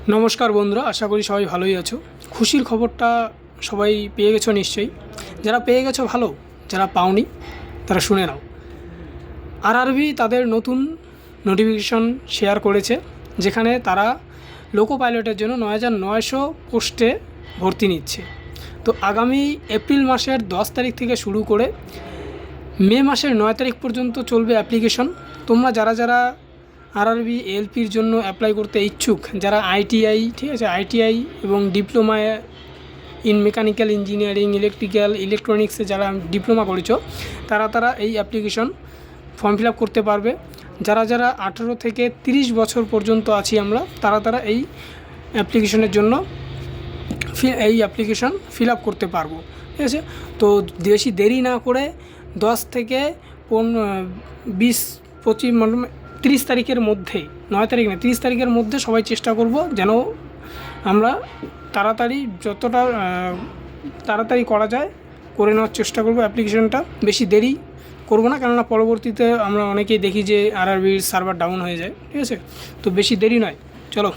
নমস্কার বন্ধুরা, আশা করি সবাই ভালোই আছো। খুশির খবরটা সবাই পেয়ে গেছো নিশ্চয়ই। যারা পেয়ে গেছো ভালো, যারা পাওনি তারা শুনে নাও। আরআরবি তাদের নতুন নোটিফিকেশন শেয়ার করেছে, যেখানে তারা লোকো পাইলটের জন্য ৯,৯০০ পোস্টে ভর্তি নিচ্ছে। তো আগামী এপ্রিল মাসের 10 তারিখ থেকে শুরু করে মে মাসের 9 তারিখ পর্যন্ত চলবে অ্যাপ্লিকেশন। তোমরা যারা যারা আরআরবি এলপির জন্য অ্যাপ্লাই করতে ইচ্ছুক, যারা আইটিআই, ঠিক আছে, আইটিআই এবং diploma in mechanical engineering, electrical, ইলেকট্রনিক্সে যারা ডিপ্লোমা করেছো, তারা এই অ্যাপ্লিকেশন ফর্ম ফিল আপ করতে পারবে। যারা যারা 18 থেকে 30 বছর পর্যন্ত আছি আমরা, তারা এই অ্যাপ্লিকেশনের জন্য এই অ্যাপ্লিকেশন ফিল আপ করতে পারবো। ঠিক আছে, তো বেশি দেরি না করে 10 থেকে 20-25 মানে 30 তারিখের মধ্যে, 9 তারিখ না 30 তারিখের মধ্যে সবাই চেষ্টা করব যেন আমরা তাড়াতাড়ি, যতটা তাড়াতাড়ি করা যায় করে নেওয়ার চেষ্টা করব অ্যাপ্লিকেশনটা। বেশি দেরি করব না, কেননা পরবর্তীতে আমরা অনেকেই দেখি যে আরআরবির সার্ভার ডাউন হয়ে যায়। ঠিক আছে, তো বেশি দেরি নয়, চলো।